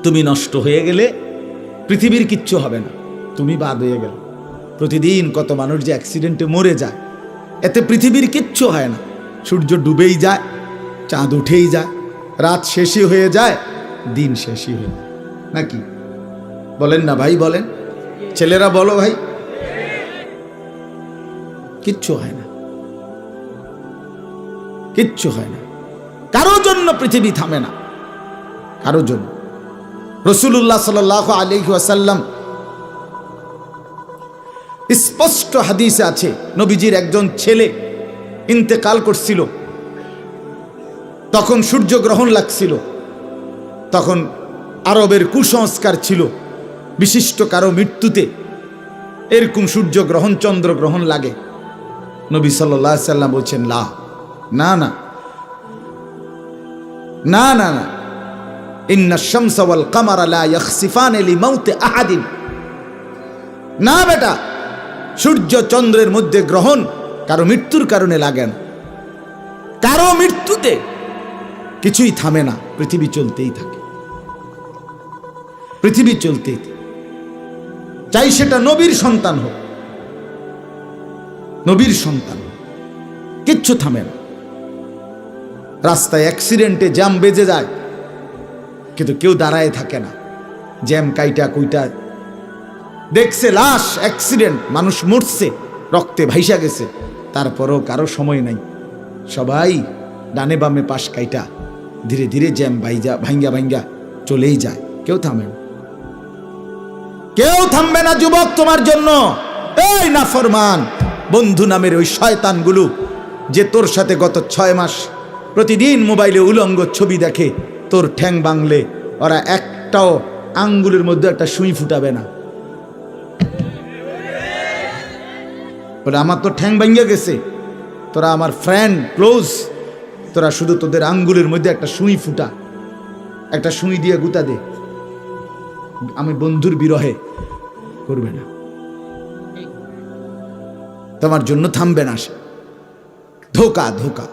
তুমি নষ্ট হয়ে গেলে পৃথিবীর কিচ্ছু হবে না, তুমি বাদ হয়ে গেল। প্রতিদিন কত মানুষ যে অ্যাক্সিডেন্টে মরে যায়, এতে পৃথিবীর কিচ্ছু হয় না। সূর্য ডুবেই যায়, চাঁদ উঠেই যায়, রাত শেষই হয়ে যায়, দিন শেষই হয়ে যায়, নাকি বলেন না ভাই? বলেন, ছেলেরা বলো ভাই, কিচ্ছু হয় না, কিচ্ছু হয় না। কারো জন্য পৃথিবী থামে না, কারো জন্য। রাসূলুল্লাহ সাল্লাল্লাহু আলাইহি ওয়াসাল্লাম স্পষ্ট হাদিসে আছে, নবীজির একজন ছেলে ইন্তেকাল করছিল, তখন সূর্যগ্রহণ লাগছিল। তখন আরবের কুসংস্কার ছিল, বিশিষ্ট কারো মৃত্যুতে এরকম সূর্যগ্রহণ চন্দ্রগ্রহণ লাগে। নবী সাল্লাল্লাহু আলাইহি ওয়াসাল্লাম বলছেন, না না না না না না, ইন্না শামসা ওয়াল কামারা লা ইয়াখসিফানি লিমাউতি আহাদিন। না বেটা, সূর্য চন্দ্রের মধ্যে গ্রহণ কারো মৃত্যুর কারণে লাগে না। কারো মৃত্যুতে কিছুই থামে না, পৃথিবী চলতেই থাকে, পৃথিবী চলতেই থাকে। চাই সেটা নবীর সন্তান হোক, নবীর সন্তান, কিচ্ছু থামে না। রাস্তায় অ্যাক্সিডেন্টে জ্যাম বেজে যায়, কিন্তু কেউ দাঁড়ায় থাকে না। জ্যাম কাইটা কুইটা দেখছে, লাশ, অ্যাক্সিডেন্ট, মানুষ মরছে, রক্তে ভাইসা গেছে, তারপরও কারো সময় নাই। সবাই ডানে বামে পাশ কাইটা ধীরে ধীরে জ্যাম ভাঙ্গা ভাঙ্গা চলেই যায়, কেউ থামে না, কেউ থামবে না যুবক তোমার জন্য। এই নাফরমান বন্ধু নামের ওই শয়তানগুলো যে তোর সাথে গত 6 মাস প্রতিদিন মোবাইলে উলঙ্গ ছবি দেখে, তোর ঠ্যাং বাংলে ওরা একটাও আঙ্গুলের মধ্যে একটা সুই ফুটাবে না। বলে আমার তো ঠ্যাং ভাঙ্গা গেছে, তোরা আমার ফ্রেন্ড ক্লোজ, তোরা শুধু তোদের আঙ্গুলের মধ্যে একটা সুই ফুটা, একটা সুই দিয়ে গুতা দে, আমি বন্ধুর বিরহে করবে না, তোমার জন্য থামবে না সে। ধোকা, ধোকা,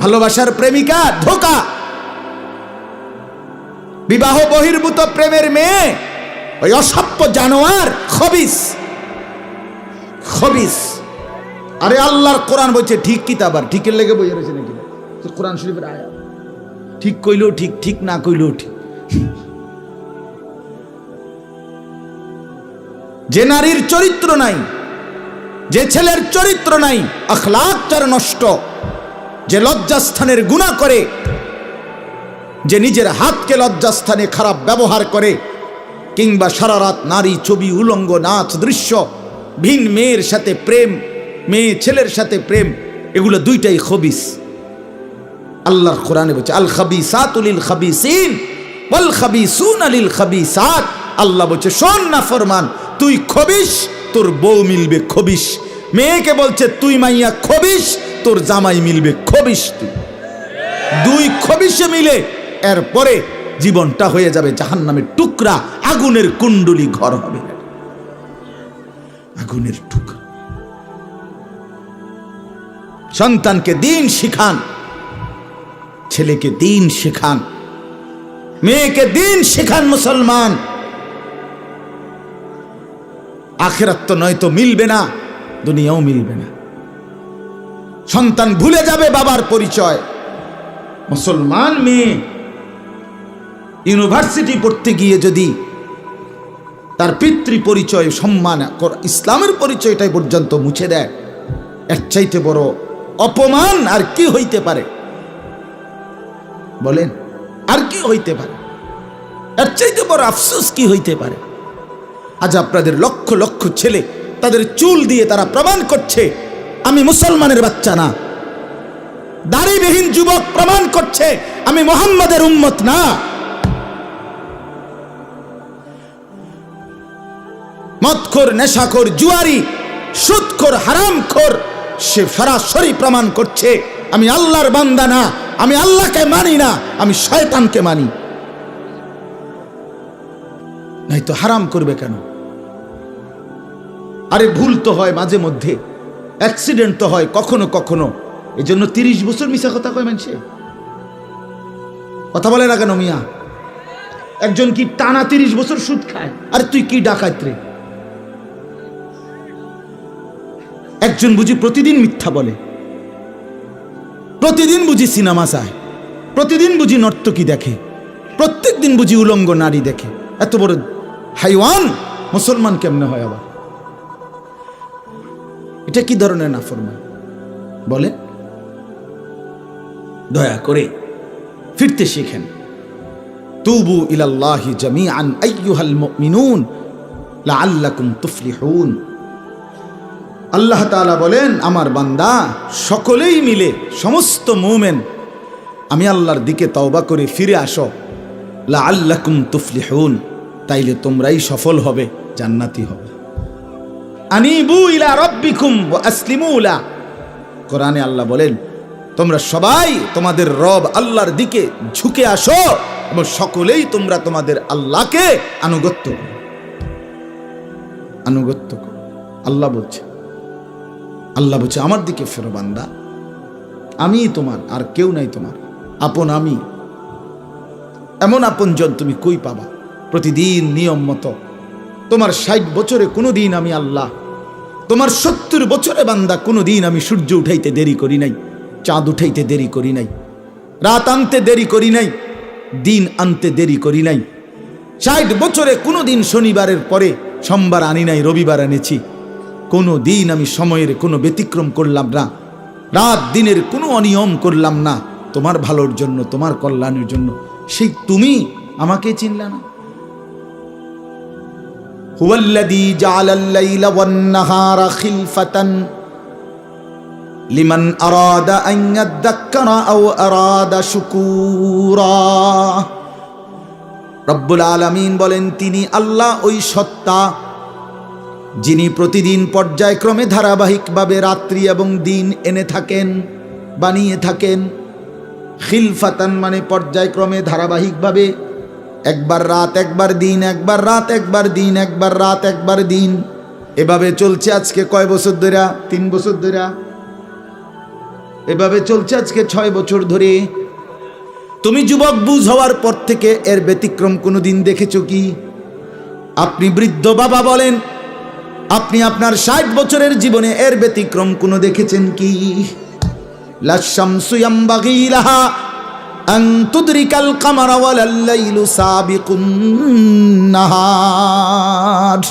ভালোবাসার প্রেমিকা ধোকা, বিবাহ বহির্ভূত প্রেমের মেয়ে ওই অসভ্য জানোয়ার, খবিস, খবিস। আরে আল্লাহর কোরআন বলছে ঠিক কিতাব, আর ঠিকের লেগে বইয়ে রয়েছে নাকি কোরআন শরীফের আয়াত, ঠিক কইলেও ঠিক, ঠিক না কইলেও ঠিক। যে নারীর চরিত্র নাই, যে ছেলের চরিত্র নাই, আখলাক তার নষ্ট, যে লজ্জাস্থানের গুনাহ করে, যে নিজের হাতকে লজ্জাস্থানে খারাপ ব্যবহার করে, কিংবা সারা রাত নারী ছবি, উলঙ্গ নাচ দৃশ্য, ভিন মেয়ের সাথে প্রেম, মেয়ে ছেলের সাথে প্রেম, এগুলো দুইটাই খবিস। আল্লাহর কোরআনে বলছে আল খাবিসাতু লিল খাবিসিন ওয়াল খাবিসুনা লিল খাবিসাত। আল্লাহ বলছে শোন না ফরমান, তুই খবিস, তোর বউ মিলবে খবিস। মেয়েকে বলছে তুই মাইয়া খবিস, তোর জামাই মিলবে খবিস। তুই দুই খবিসে মিলে এরপরে জীবনটা হয়ে যাবে জাহান্নামের টুকরা, আগুনের কুণ্ডলী ঘর হবে, আগুনের টুকরা। সন্তানকে দিন শিখান, ছেলেকে দিন শিখান, মেয়েকে দিন শিখান মুসলমান। আখিরাত তো নয়তো মিলবে না, দুনিয়াও মিলবে না। সন্তান ভুলে যাবে বাবার পরিচয়। মুসলমান মেয়ে ইউনিভার্সিটি পড়তে গিয়ে যদি তার পিতৃ পরিচয়, সম্মান, ইসলামের পরিচয়টাই পর্যন্ত মুছে দেয়, এর চাইতে বড় অপমান আর কি হইতে পারে? বলেন, আর কি হইতে পারে? এর চাইতে বড় আফসোস কি হইতে পারে? আজ আপনাদের লক্ষ লক্ষ ছেলে তাদের চুল দিয়ে তারা প্রমাণ করছে আমি মুসলমানের বাচ্চা না। দাড়িবিহীন যুবক প্রমাণ করছে আমি মুহাম্মাদের উম্মত না। মদখোর, নেশাখোর, জুয়ারি, সুদখোর, হারামখোর, সে সরাসরি প্রমাণ করছে আমি আল্লাহর বান্দা না, আমি আল্লাহকে মানি না, আমি শয়তানকে মানি। নাই তো হারাম করবে কেন? আরে ভুল তো হয় মাঝে মধ্যে, অ্যাক্সিডেন্ট তো হয় কখনো কখনো, এই জন্য 30 বছর মিশা কথা কয় মানুষে। কথা বলে না কেন মিয়া? একজন কি টানা 30 বছর সুদ খায়, আর তুই কি ডাকাত রে? একজন বুঝি প্রতিদিন মিথ্যা বলে, প্রতিদিন বুঝি সিনেমা চায়, প্রতিদিন বুঝি নর্তকী দেখে, প্রত্যেক দিন বুঝি উলঙ্গ নারী দেখে। এত বড় হাইওয়ান মুসলমান কেমনে হয় আবার? এটা কি ধরনের নাফরমান বলে? দয়া করে ফিরতে শিখেন। তুবু ইলাল্লাহি জামিআন আইয়ুহাল মুমিনুন লাআল্লাকুম তুফলিহুন। আল্লাহ তাআলা বলেন, আমার বান্দা সকলেই মিলে, সমস্ত মুমিন আমি আল্লাহর দিকে তওবা করে ফিরে আসো, লাআল্লাকুম তুফলিহুন, তাইলে তোমরাই সফল হবে, জান্নাতি হবে। আনিবু ইলা রাব্বিকুম ওয়া আসলিমু লা। কোরআনে আল্লাহ বলেন, তোমরা সবাই তোমাদের রব আল্লাহর দিকে ঝুঁকে আসো এবং সকলেই তোমরা তোমাদের আল্লাহকে আনুগত্য করো, আনুগত্য করো। আল্লাহ বলছে, আল্লাহ বলছে আমার দিকে ফেরো বান্দা, আমি তোমার, আর কেউ নাই তোমার আপন। আমি এমন আপনজন তুমি কই পাবা? প্রতিদিন নিয়ম মতো তোমার 60 বছরে কোনোদিন আমি আল্লাহ, তোমার 70 বছরে বান্দা কোনোদিন আমি সূর্য উঠাইতে দেরি করি নাই, চাঁদ উঠাইতে দেরি করি নাই, রাত আনতে দেরি করি নাই, দিন আনতে দেরি করি নাই। 60 বছরে কোনোদিন শনিবারের পরে সোমবার আনি নাই, রবিবার এনেছি। কোনো দিন আমি সময়ের কোনো ব্যতিক্রম করলাম না, রাত দিনের কোনো অনিয়ম করলাম না, তোমার ভালোর জন্য, তোমার কল্যাণের জন্য। সেই তুমি আমাকে চিনলা না? হুয়াল্লাযী জাআলাল লাইলা ওয়ান নাহারা খিলফাতান লিমান আরাদা আন ইয়াযাক্কারা আও আরাদা শুকুরা। রব্বুল আলামিন বলেন, তিনি আল্লাহ ওই সত্তা যিনি প্রতিদিন পর্যায়ক্রমে ধারাবাহিকভাবে রাত্রি এবং দিন এনে থাকেন, বানিয়ে থাকেন। খিলফাতান মানে পর্যায়ক্রমে ধারাবাহিকভাবে, একবার রাত একবার দিন, একবার রাত একবার দিন, একবার রাত একবার দিন, এভাবে চলছে আজকে কয় বছর ধরে? 3 বছর ধরে এভাবে চলছে, আজকে 6 বছর ধরে। তুমি যুবক বুঝ হওয়ার পর থেকে এর ব্যতিক্রম কোনোদিন দেখেছো কি? আপনি বৃদ্ধ বাবা বলেন, আপনি আপনার 60 বছরের জীবনে এর ব্যতিক্রম কোনো দেখেছেন কি? লাশ-শামসু ইয়ামবাগী লাহা আন তুদরিকাল কামারা ওয়ালাল লাইলু সাবিকুন নাহার।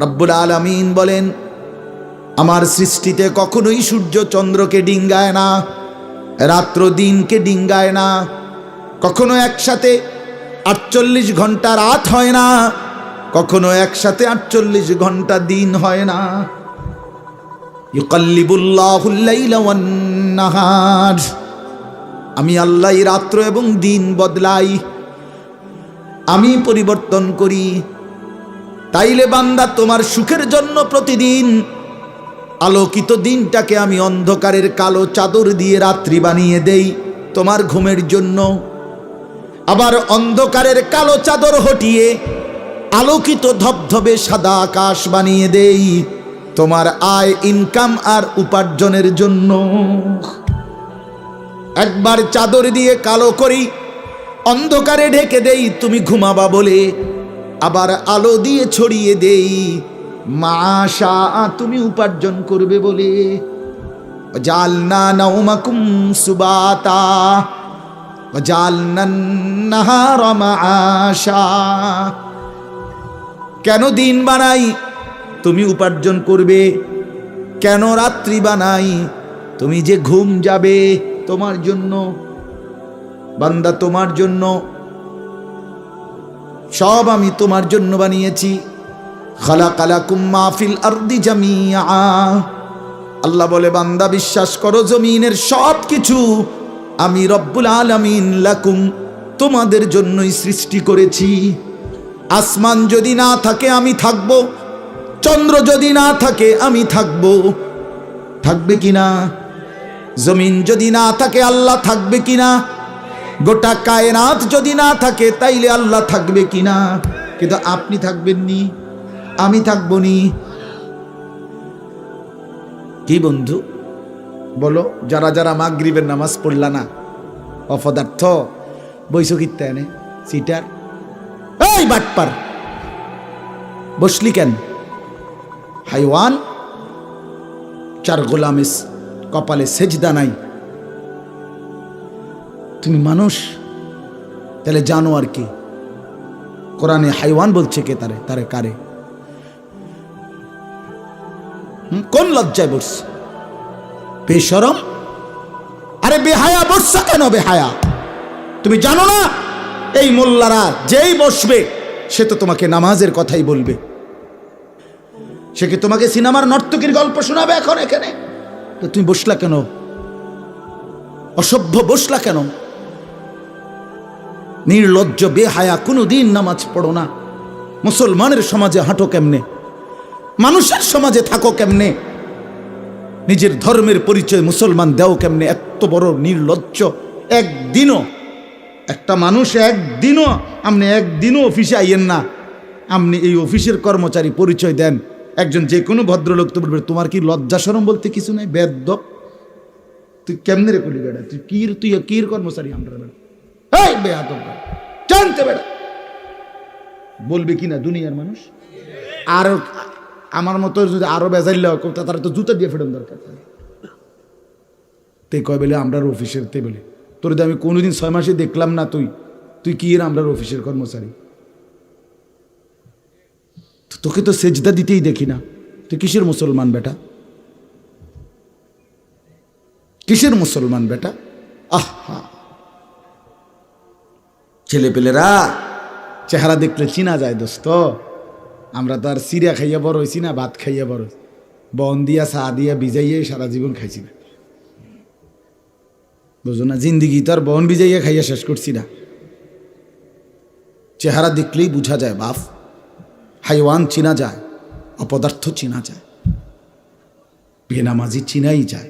রব্বুল আলামিন বলেন, আমার সৃষ্টিতে কখনোই সূর্য চন্দ্রকে ডিঙ্গায় না, রাত্র দিনকে ডিঙ্গায় না, কখনো একসাথে 48 ঘন্টা রাত হয় না, কখনো একসাথে 48 ঘন্টা দিন হয় না। ইউকাল্লিবুল্লাহুল লাইলা ওয়ান নাহার, আমি আল্লাহ রাত্র এবং দিন বদলাই, আমি পরিবর্তন করি। তাইলে বান্দা, তোমার সুখের জন্য প্রতিদিন আলোকিত দিনটাকে আমি অন্ধকারের কালো চাদর দিয়ে রাত্রি বানিয়ে দেই তোমার ঘুমের জন্য, আবার অন্ধকারের কালো চাদর হটিয়ে আলোকিত ধবধবে সাদা আকাশ বানিয়ে দেই তোমার আয়, ইনকাম আর উপার্জনের জন্য। একবার চাদর দিয়ে কালো করি, অন্ধকারে ঢেকে দেই তুমি ঘুমাবা বলে, আবার আলো দিয়ে ছড়িয়ে দেই মাশা তুমি উপার্জন করবে বলে। জালনা নাওমাকুম সুবাতা জালনান নাহারা মাআশা। কেন দিন বানাই? তুমি উপার্জন করবে। কেন রাত্রি বানাই? তুমি যে ঘুম যাবে, তোমার জন্য বান্দা, তোমার জন্য। সব আমি তোমার জন্য বানিয়েছি। খালাকালাকুম মা ফিল আরদি জামিআ। আল্লাহ বলে, বান্দা বিশ্বাস করো, জমিনের সব কিছু আমি রব্বুল আলামিন লাকুম তোমাদের জন্যই সৃষ্টি করেছি। আসমান যদি না থাকে আমি থাকব, চন্দ্র যদি না থাকে আমি থাকব, থাকবে কিনা? জমিন যদি না থাকে আল্লাহ থাকবে কিনা? গোটা কায়নাত যদি না থাকে তাইলে আল্লাহ থাকবে কিনা? কিন্তু আপনি থাকবেন নি, আমি থাকবো নি। কি বন্ধু বলো, যারা যারা মাগরিবের নামাজ পড়লা না, অপদার্থ, বইস কিত্তে এনে সিটার, এই বাটপার বসলি কেন? হাইওয়ান, চার গোলামের কপালে সেজদা নাই, তুমি মানুষ, তাহলে জানো আর কি? কোরআনে হাইওয়ান বলছে কে? তারে তারে কারে? কোন লজ্জায় বসছে? বেশরম, আরে বেহায়া বসছা কেন? বেহায়া, তুমি জানো না এই মোল্লারা যেই বসবে সে তো তোমাকে নামাজের কথাই বলবে। সে কি তোমাকে সিনেমার নর্তকীর গল্প শোনাবে এখন এখানে? তো তুমি বসলা কেন? অসভ্য বসলা কেন? নির্লজ্জ বেহায়া, কোনোদিন নামাজ পড়ো না। মুসলমানের সমাজে হাঁটো কেমনে? মানুষের সমাজে থাকো কেমনে? নিজের ধর্মের পরিচয় মুসলমান দেও কেমনে? এত বড় নির্লজ্জ। একদিনও একটা মানুষ আপনি একদিনও অফিসে আইয়েন না, আপনি এই অফিসের কর্মচারী পরিচয় দেন, একজন যে কোনো ভদ্রলোক তো বলবে তোমার কি লজ্জা শরম বলতে কিছু নাই? বেদ্য, তুই কেমনে রে করলি বেড়া? তুই কির কর্মচারী? আমরা বেড়া এই বেয়াদব জানতে বেড়া বলবে কি না দুনিয়ার মানুষ? আর আমার মতো যদি আরো বেজাইল তারা তো জুতা দিয়ে ফেরন দরকার। তে কয় বলে আমরার অফিসের, তে বলে তোর আমি কোনোদিন 6 মাসে দেখলাম না, তুই কি এর আমরার অফিসের কর্মচারী? তোকে তো সেজদা দিতেই দেখি না, তুই কিসের মুসলমান বেটা? কিসের মুসলমান বেটা? আহা, ছেলে পেলেরা চেহারা দেখলে চিনা যায় দোস্ত। আমরা তো আর সিরিয়া খাইয়া বড় হয়েছি না, ভাত খাইয়া বড়, বন দিয়া চা দিয়া ভিজাইয়া সারা জীবন খাইছি না, বুঝো না? জিন্দিগি তো আর বন ভিজাইয়া খাইয়া শেষ করছি না। চেহারা দেখলেই বুঝা যায় বাপ, হাইওয়ান চিনা যায়, অপদার্থ চিনা যায়, বেনামাজি চিনাই যায়।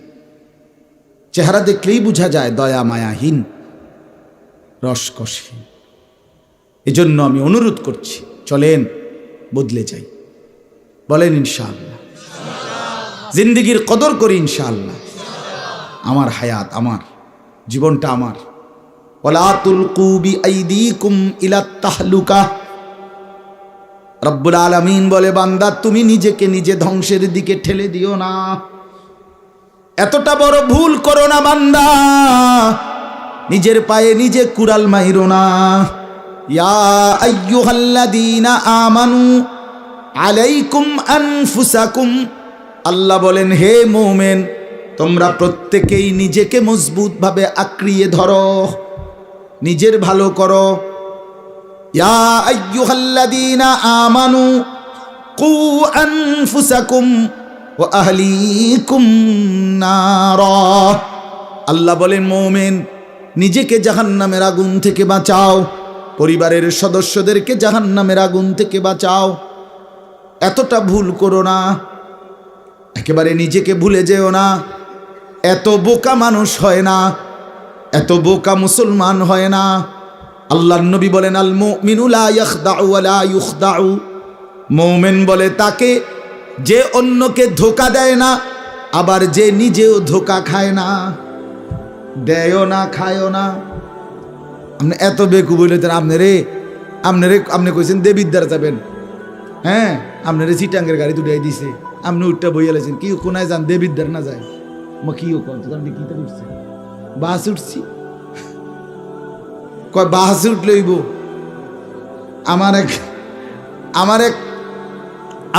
চেহারা দেখলেই বুঝা যায় দয়া মায়াহীন, রসকসহীন। এজন্য আমি অনুরোধ করছি, চলেন বদলে যাই, বলেন ইনশাআল্লাহ। জিন্দিগির কদর করি ইনশাআল্লাহ। আমার হায়াত, আমার জীবনটা আমার। ওয়ালা তুলকু বিআইদিকুম ইলাত তাহলুকা। রব্বুল আলামিন বলে, বান্দা তুমি নিজেকে নিজে ধ্বংসের দিকে ঠেলে দিও না, এতটা বড় ভুল করো না বান্দা, নিজের পায়ে নিজে কুড়াল মাইরো না। ইয়া আইয়ুহাল্লাযীনা আমানু আলাইকুম আনফুসাকুম, আল্লাহ বলেন হে মুমিন তোমরা প্রত্যেকেই নিজেকে মজবুতভাবে আঁকড়িয়ে ধরো, নিজের ভালো করো। ইয়া আইয়ুহাল্লাযীনা আমানু কু আনফুসাকুম ওয়া আহলিকুম নারা, আল্লাহ বলেন মুমিন নিজেকে জাহান্নামের আগুন থেকে বাঁচাও, পরিবারের সদস্যদেরকে জাহান্নামের আগুন থেকে বাঁচাও। এতটা ভুল করো না, একেবারে নিজেকে ভুলে যেও না। এত বোকা মানুষ হয় না, এত বোকা মুসলমান হয় না। আল্লাহর নবী বলেন, আল মুমিনু লা ইয়াখদাউ ওয়া লা ইউখদাউ, মুমিন বলে তাকে যে অন্যকে ধোঁকা দেয় না, আবার যে নিজেও ধোঁকা খায় না। দেয়ও না, খায়ও না। আপনি এত বেকু বলেছেন, আপনি কইছেন দেবিদ্বার যাবেন, হ্যাঁ আপনারে চিটাঙ্গের গাড়ি দুটাই দিছে, আপনি উঠটা বইয়া লেছেন কি কোনায় যান, দেবিদ্বার না যায়? মা কি আপনি কি উঠছে? বাস উঠছি, কয় বাস উঠলেইব। আমার এক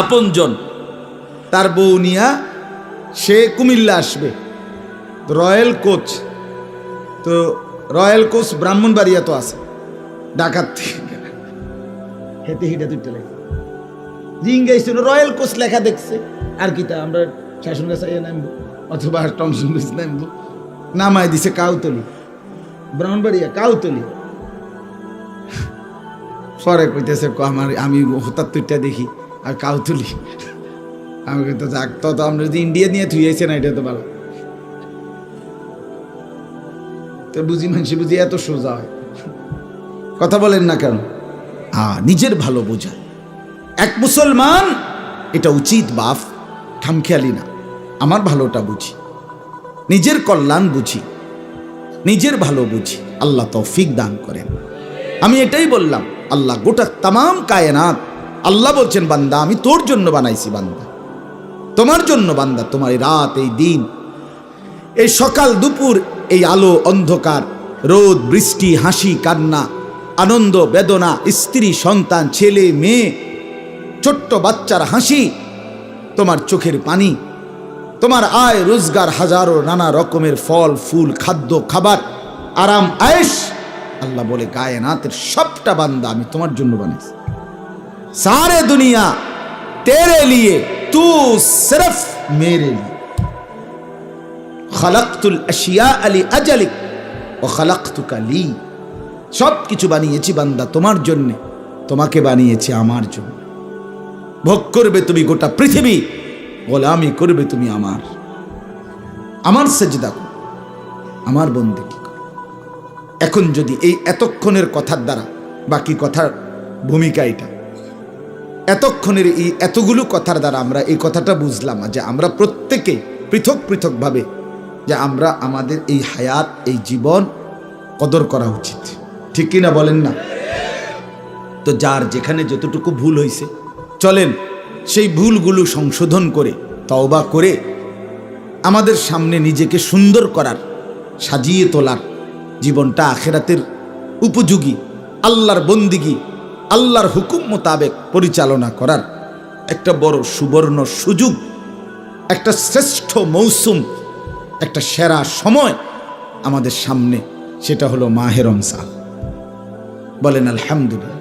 আপনজন, তার বউ নিয়া সে কুমিল্লা আসবে, রয়্যাল কোচ, তো রয়্যাল কোচ ব্রাহ্মণবাড়িয়া তো আছে, ঢাকার হেঁটে হেঁটে দুইটা লেখা জিঙ্গাইছিল, রয়্যাল কোচ লেখা দেখছে। আর কি তা আমরা শাসন গাছ নামবো অথবা টমসন নামবো, নামায় দিছে কাউতলি, ব্রাহ্মণবাড়িয়া কাউতলি। পরে কইতেছে আমি হঠাৎ তুইটা দেখি আর কাউতলি, আমি তো যাক, তো আমরা যদি ইন্ডিয়া নিয়ে থুইয়েছে না, এটা তো ভালো। তো বুঝি মানুষ বুঝি এত সোজা হয়, কথা বলেন না কেন? নিজের ভালো বোঝা এক মুসলমান, এটা উচিত বাপ, খামখেয়ালি না। আমার ভালোটা বুঝি, নিজের কল্যাণ বুঝি, নিজের ভালো বুঝি। আল্লাহ তৌফিক দান করেন। আমি এটাই বললাম, আল্লাহ গোটা তামাম কায়নাত, আল্লাহ বলছেন বান্দা আমি তোর জন্য বানাইছি, বান্দা তোমার জন্য, বান্দা তোমার এই রাত, এই দিন, এই সকাল দুপুর, এই আলো অন্ধকার, রোদ বৃষ্টি, হাসি কান্না, আনন্দ বেদনা, স্ত্রী সন্তান, ছেলে মেয়ে, ছোট্ট বাচ্চার হাসি, তোমার চোখের পানি, তোমার আয় রোজগার, হাজারো নানা রকমের ফল ফুল, খাদ্য খাবার, আরাম আয়েশ, আল্লাহ বলে কায়নাতের সবটা বান্দা আমি তোমার জন্য বানাইছি। সারে দুনিয়া তেরে লিয়ে, তু সিরফ মেরে লিয়ে। খালাকতুল আশিয়া আলি আজালিক ওয়া খালাকতুকা লি। সব কিছু বানিয়েছি বান্দা তোমার জন্য, তোমাকে বানিয়েছি আমার জন্য। ভোগ করবে তুমি গোটা পৃথিবী, গোলামি করবে তুমি আমার সেজদা করো, আমার বন্দেগী করো। এখন যদি এই এতক্ষণের কথার দ্বারা, বাকি কথার ভূমিকা এটা, এতক্ষণের এই এতগুলো কথার দ্বারা আমরা এই কথাটা বুঝলাম যে আমরা প্রত্যেকে পৃথক পৃথকভাবে যে আমরা আমাদের এই হায়াত, এই জীবন কদর করা উচিত, ঠিক কিনা বলেন না? তো যার যেখানে যতটুকু ভুল হয়েছে, চলেন সেই ভুলগুলো সংশোধন করে, তওবা করে, আমাদের সামনে নিজেকে সুন্দর করার, সাজিয়ে তোলার, জীবনটা আখিরাতের উপযোগী, আল্লাহর বন্দিগি, আল্লাহর হুকুম মোতাবেক পরিচালনা করার একটা বড় সুবর্ণ সুযোগ, একটা শ্রেষ্ঠ মৌসুম, একটা সেরা সময় আমাদের সামনে, সেটা হলো মাহে রমজান। বলেন আলহামদুলিল্লাহ।